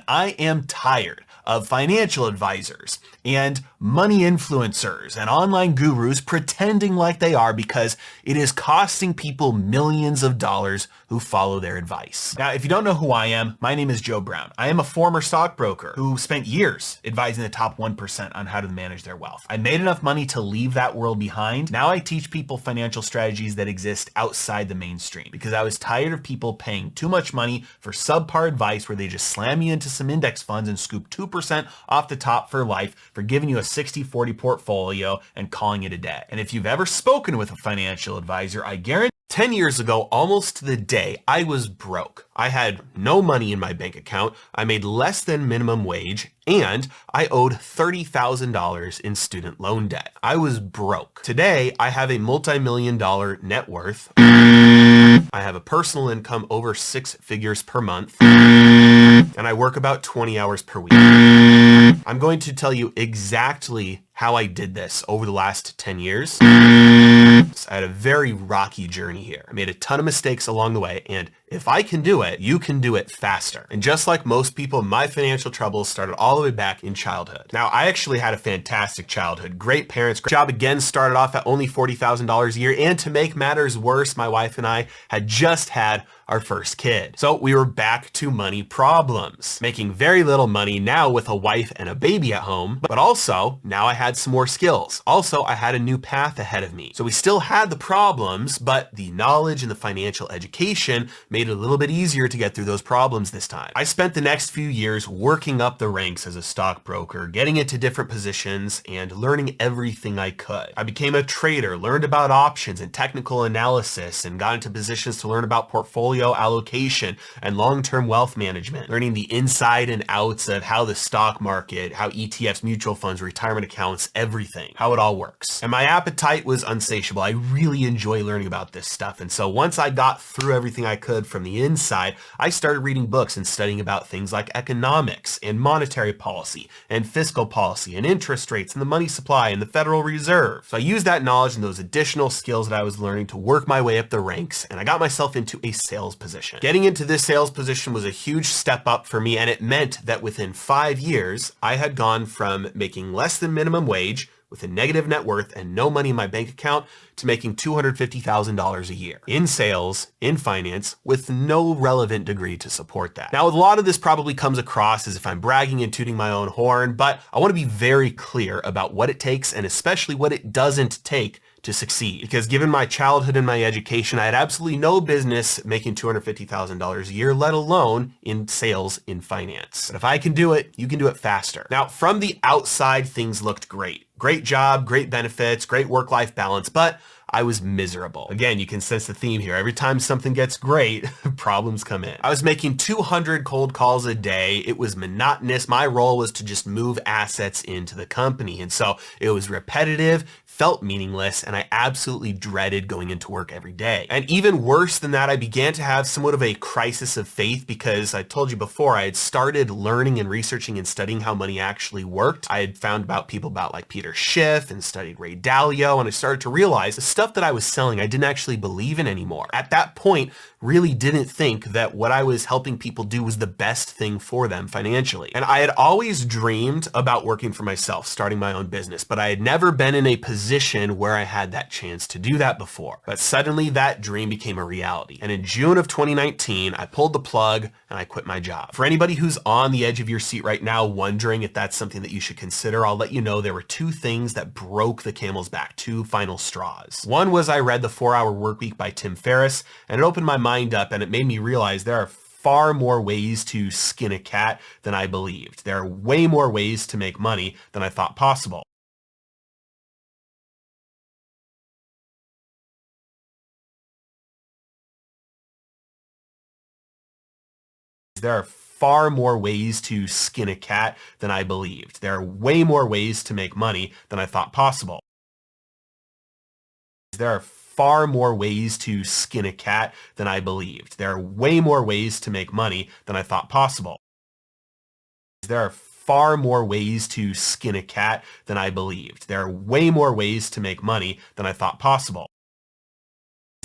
I am tired of financial advisors and money influencers and online gurus pretending like they are because it is costing people millions of dollars who follow their advice. Now, if you don't know who I am, my name is Joe Brown. I am a former stockbroker who spent years advising the top 1% on how to manage their wealth. I made enough money to leave that world behind. Now I teach people financial strategies that exist outside the mainstream because I was tired of people paying too much money for subpar advice where they just slam you into some index funds and scoop 2% off the top for life for giving you a 60-40 portfolio and calling it a day. And if you've ever spoken with a financial advisor, I guarantee 10 years ago, almost to the day, I was broke. I had no money in my bank account. I made less than minimum wage, and I owed $30,000 in student loan debt. I was broke. Today, I have a multi-million-dollar net worth. I have a personal income over 6 figures per month, and I work about 20 hours per week. I'm going to tell you exactly how I did this over the last 10 years. I had a very rocky journey here. I made a ton of mistakes along the way, and if I can do it, you can do it faster. And just like most people, my financial troubles started all the way back in childhood. Now, I actually had a fantastic childhood. Great parents. Great job again, started off at only $40,000 a year. And to make matters worse, my wife and I had just had our first kid. So we were back to money problems, making very little money now with a wife and a baby at home, but also now I had some more skills. Also, I had a new path ahead of me. So we still had the problems, but the knowledge and the financial education made it a little bit easier to get through those problems this time. I spent the next few years working up the ranks as a stockbroker, getting into different positions and learning everything I could. I became a trader, learned about options and technical analysis, and got into positions to learn about portfolio allocation and long-term wealth management, learning the inside and outs of how the stock market, how ETFs, mutual funds, retirement accounts, everything, how it all works. And my appetite was insatiable. I really enjoy learning about this stuff. And so once I got through everything I could from the inside, I started reading books and studying about things like economics and monetary policy and fiscal policy and interest rates and the money supply and the Federal Reserve. So I used that knowledge and those additional skills that I was learning to work my way up the ranks, and I got myself into a sales position. Getting into this sales position was a huge step up for me, and it meant that within 5 years, I had gone from making less than minimum wage with a negative net worth and no money in my bank account to making $250,000 a year in sales, in finance, with no relevant degree to support that. Now, a lot of this probably comes across as if I'm bragging and tooting my own horn, but I want to be very clear about what it takes and especially what it doesn't take to succeed. Because given my childhood and my education, I had absolutely no business making $250,000 a year, let alone in sales in finance. But if I can do it, you can do it faster. Now, from the outside, things looked great. Great job, great benefits, great work-life balance, but I was miserable. Again, you can sense the theme here. Every time something gets great, problems come in. I was making 200 cold calls a day. It was monotonous. My role was to just move assets into the company. And so it was repetitive, felt meaningless, and I absolutely dreaded going into work every day. And even worse than that, I began to have somewhat of a crisis of faith because I told you before, I had started learning and researching and studying how money actually worked. I had found about people like Peter Schiff and studied Ray Dalio, and I started to realize the stuff that I was selling, I didn't actually believe in anymore. At that point, really didn't think that what I was helping people do was the best thing for them financially. And I had always dreamed about working for myself, starting my own business, but I had never been in a position where I had that chance to do that before. But suddenly that dream became a reality. And in June of 2019, I pulled the plug and I quit my job. For anybody who's on the edge of your seat right now, wondering if that's something that you should consider, I'll let you know there were 2 things that broke the camel's back, 2 final straws. One was I read The 4-Hour Workweek by Tim Ferriss, and it opened my mind up and it made me realize there are far more ways to skin a cat than I believed. There are way more ways to make money than I thought possible. There are far more ways to skin a cat than I believed. There are way more ways to make money than I thought possible. There are far more ways to skin a cat than I believed. There are way more ways to make money than I thought possible. There are far more ways to skin a cat than I believed. There are way more ways to make money than I thought possible.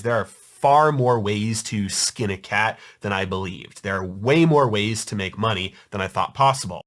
There are far more ways to skin a cat than I believed. There are way more ways to make money than I thought possible.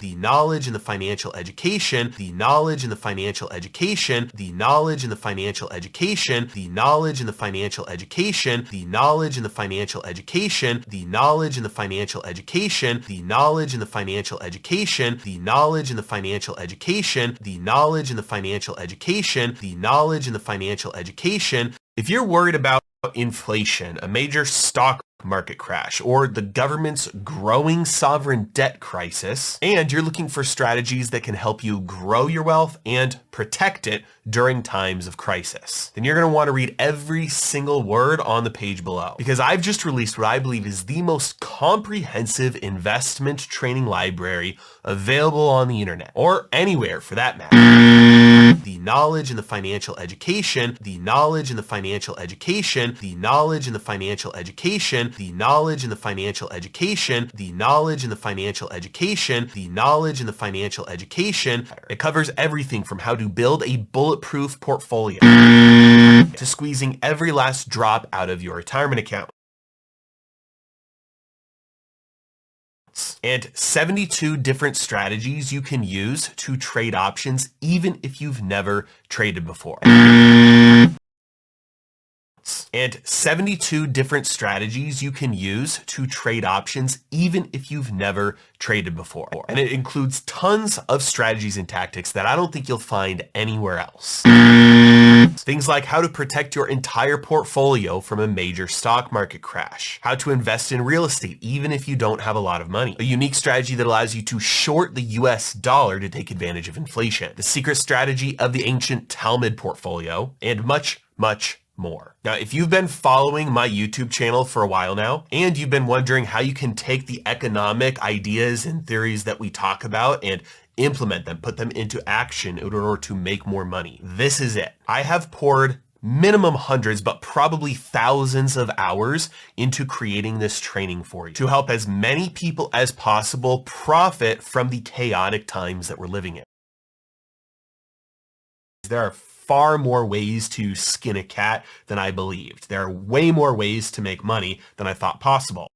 The knowledge and the financial education, the knowledge and the financial education, the knowledge and the financial education, the knowledge and the financial education, the knowledge and the financial education, the knowledge and the financial education, the knowledge and the financial education, the knowledge and the financial education, the knowledge and the financial education, the knowledge and the financial education. If you're worried about inflation, a major stock market crash, or the government's growing sovereign debt crisis, and you're looking for strategies that can help you grow your wealth and protect it during times of crisis, then you're going to want to read every single word on the page below, because I've just released what I believe is the most comprehensive investment training library available on the internet, or anywhere for that matter. The knowledge and the financial education, the knowledge and the financial education, the knowledge and the financial education, the knowledge and the financial education, the knowledge and the financial education, the knowledge and the financial education. It covers everything from how to build a bulletproof portfolio to squeezing every last drop out of your retirement account. And 72 different strategies you can use to trade options even if you've never traded before. And 72 different strategies you can use to trade options even if you've never traded before. And it includes tons of strategies and tactics that I don't think you'll find anywhere else. Things like how to protect your entire portfolio from a major stock market crash, how to invest in real estate even if you don't have a lot of money, a unique strategy that allows you to short the US dollar to take advantage of inflation, the secret strategy of the ancient Talmud portfolio, and much, much more. Now, if you've been following my YouTube channel for a while now, and you've been wondering how you can take the economic ideas and theories that we talk about and implement them, put them into action in order to make more money, this is it. I have poured minimum hundreds, but probably thousands of hours into creating this training for you to help as many people as possible profit from the chaotic times that we're living in. There are far more ways to skin a cat than I believed. There are way more ways to make money than I thought possible.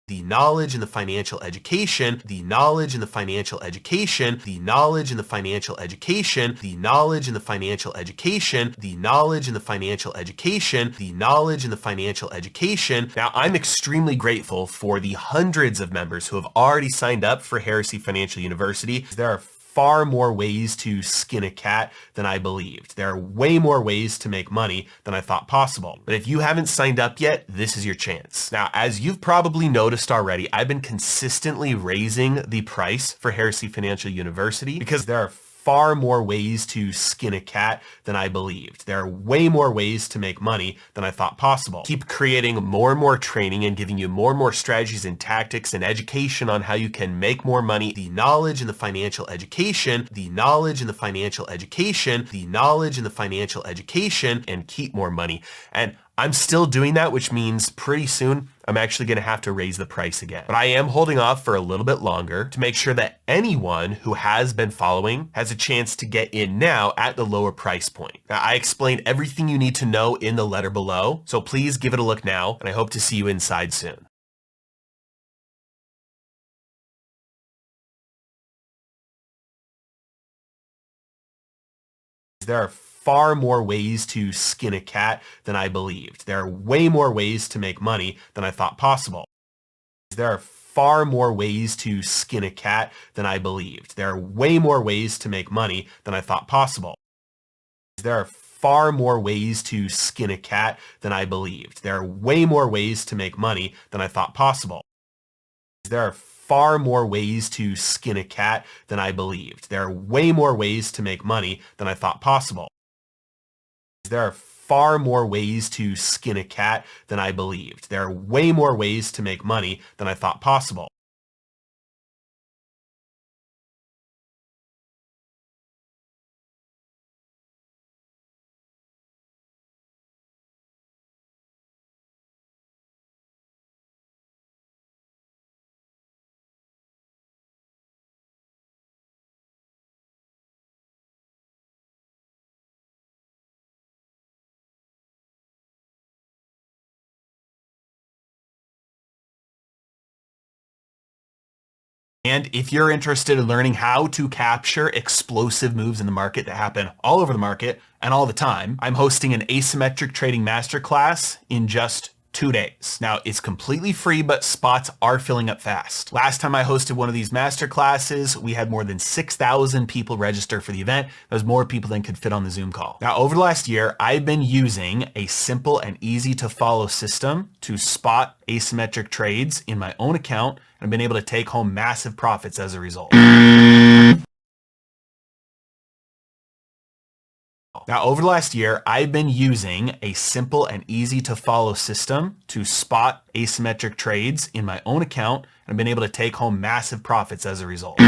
The knowledge and the financial education, the knowledge and the financial education, the knowledge and the financial education, the knowledge and the financial education, the knowledge and the financial education, the knowledge and the financial education. Now, I'm extremely grateful for the hundreds of members who have already signed up for Heresy Financial University. There are far more ways to skin a cat than I believed. There are way more ways to make money than I thought possible. But if you haven't signed up yet, this is your chance. Now, as you've probably noticed already, I've been consistently raising the price for Heresy Financial University because there are far more ways to skin a cat than I believed. There are way more ways to make money than I thought possible. Keep creating more and more training and giving you more and more strategies and tactics and education on how you can make more money. The knowledge and the financial education, the knowledge and the financial education, the knowledge and the financial education, and keep more money. And I'm still doing that, which means pretty soon I'm actually going to have to raise the price again. But I am holding off for a little bit longer to make sure that anyone who has been following has a chance to get in now at the lower price point. Now, I explained everything you need to know in the letter below, so please give it a look now, and I hope to see you inside soon. There are far more ways to skin a cat than I believed. There are way more ways to make money than I thought possible. There are far more ways to skin a cat than I believed. There are way more ways to make money than I thought possible. There are far more ways to skin a cat than I believed. There are way more ways to make money than I thought possible. There are far more ways to skin a cat than I believed. There are way more ways to make money than I thought possible. There are far more ways to skin a cat than I believed. There are way more ways to make money than I thought possible. And if you're interested in learning how to capture explosive moves in the market that happen all over the market and all the time, I'm hosting an asymmetric trading masterclass in just 2 days. Now, it's completely free, but spots are filling up fast. Last time I hosted one of these masterclasses, we had more than 6,000 people register for the event. That was more people than could fit on the Zoom call. Now, over the last year, I've been using a simple and easy to follow system to spot asymmetric trades in my own account, and I've been able to take home massive profits as a result. Now, over the last year, I've been using a simple and easy to follow system to spot asymmetric trades in my own account, and I've been able to take home massive profits as a result.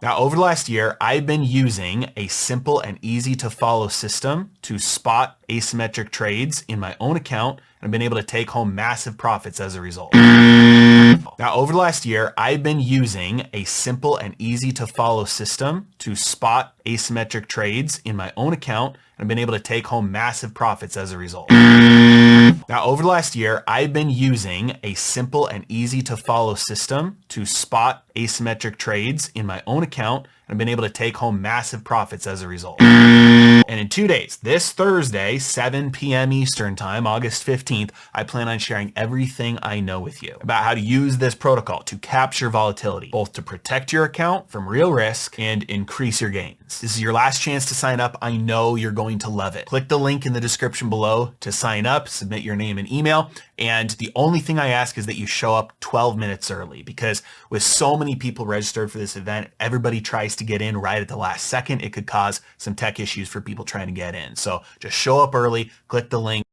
Now, over the last year, I've been using a simple and easy to follow system to spot asymmetric trades in my own account, and I've been able to take home massive profits as a result. Now, over the last year, I've been using a simple and easy to follow system to spot asymmetric trades in my own account, and I've been able to take home massive profits as a result. Now, over the last year, I've been using a simple and easy to follow system to spot asymmetric trades in my own account, and I've been able to take home massive profits as a result. And in 2 days, this Thursday, 7 p.m. Eastern Time, August 15th, I plan on sharing everything I know with you about how to use this protocol to capture volatility, both to protect your account from real risk and increase your gains. This is your last chance to sign up. I know you're going to love it. Click the link in the description below to sign up, submit your name and email. And the only thing I ask is that you show up 12 minutes early, because with so many people registered for this event, everybody tries to get in right at the last second. It could cause some tech issues for people trying to get in. So just show up early, click the link.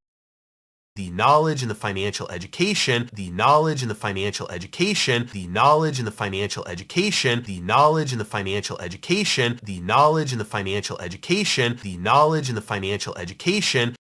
The knowledge and the financial education, the knowledge and the financial education, the knowledge and the financial education, the knowledge and the financial education, the knowledge and the financial education, the knowledge and the financial education.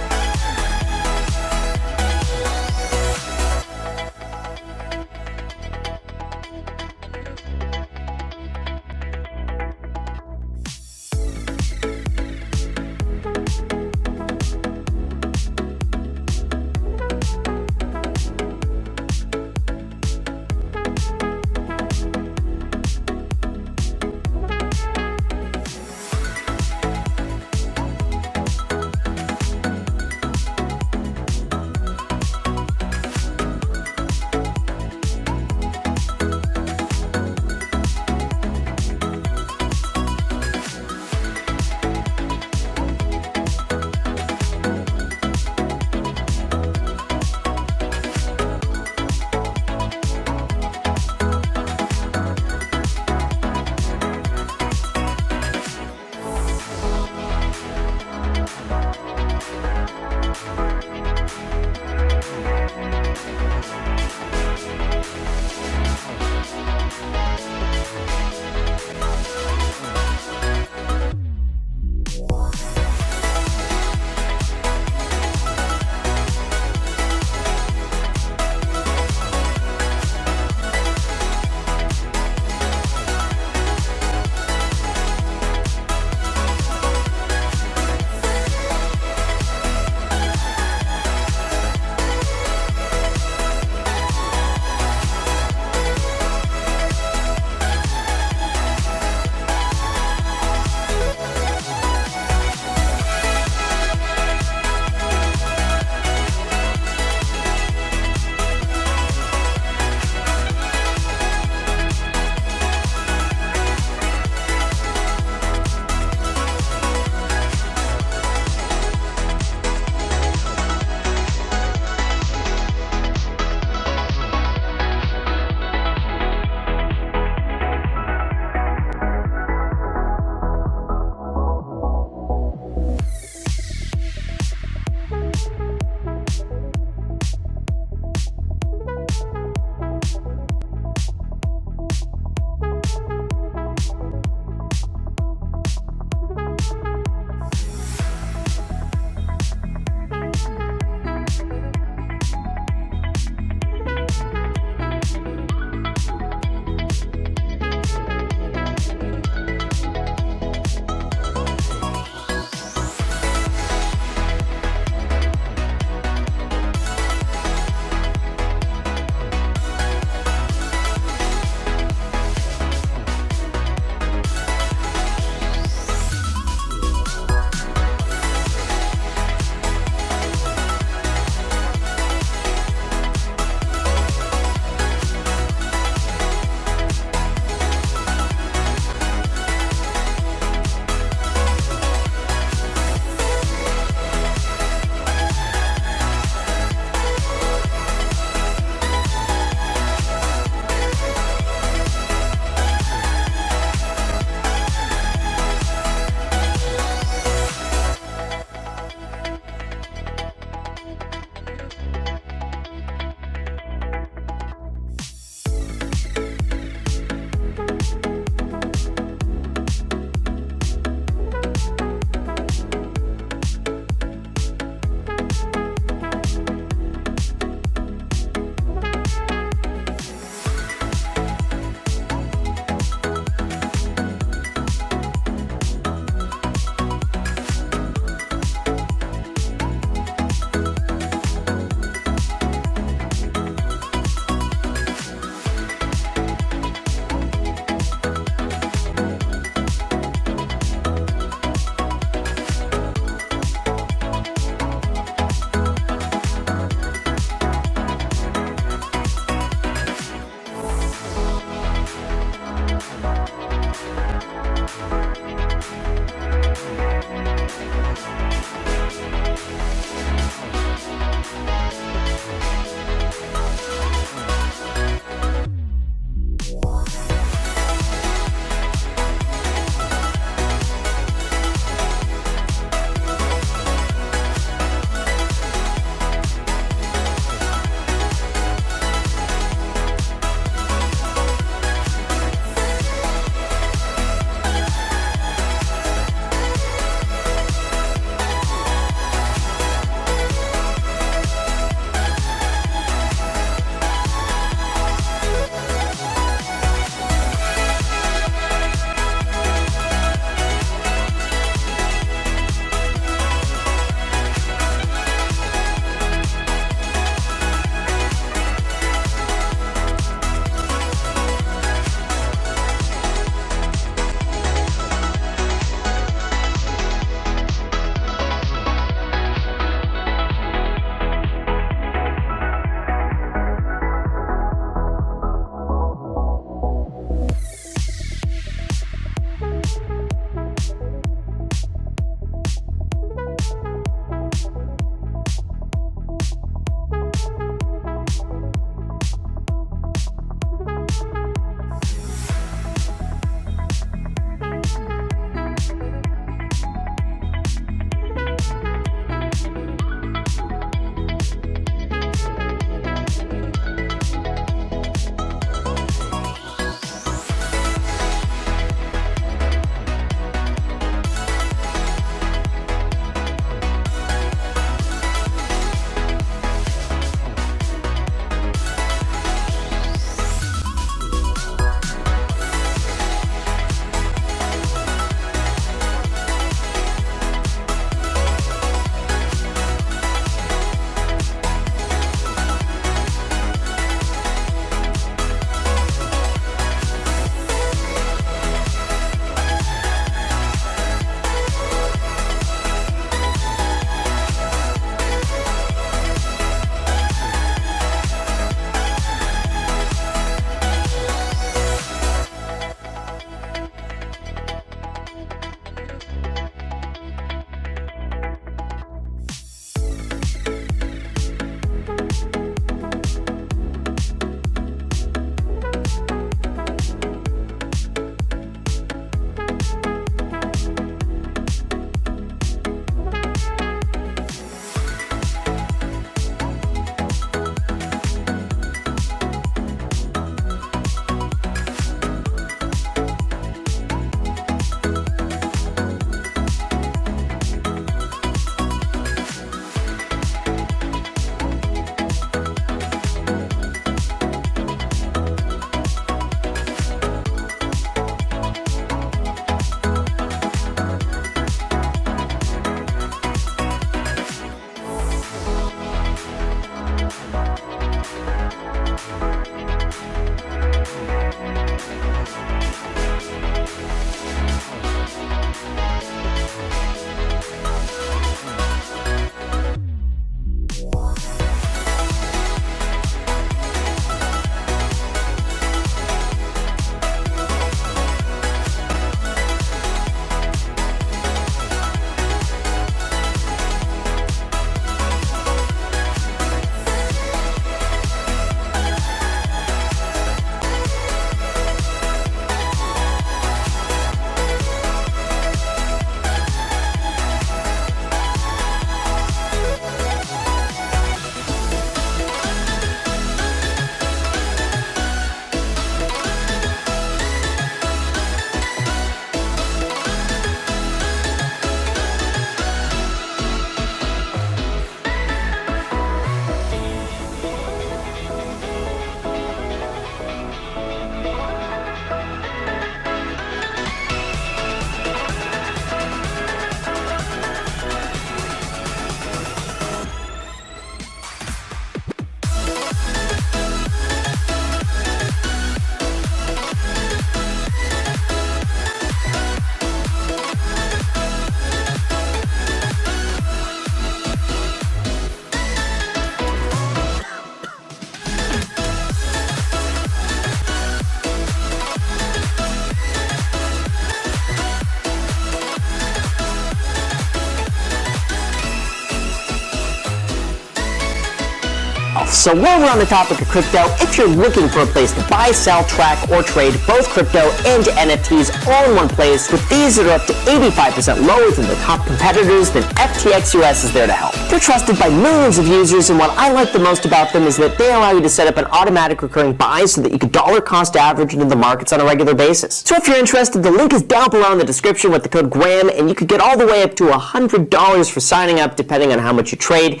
So while we're on the topic of crypto, if you're looking for a place to buy, sell, track, or trade both crypto and NFTs all in one place with fees that are up to 85% lower than the top competitors, then FTX US is there to help. They're trusted by millions of users, and what I like the most about them is that they allow you to set up an automatic recurring buy so that you can dollar cost average into the markets on a regular basis. So if you're interested, the link is down below in the description with the code GRAHAM, and you could get all the way up to $100 for signing up depending on how much you trade.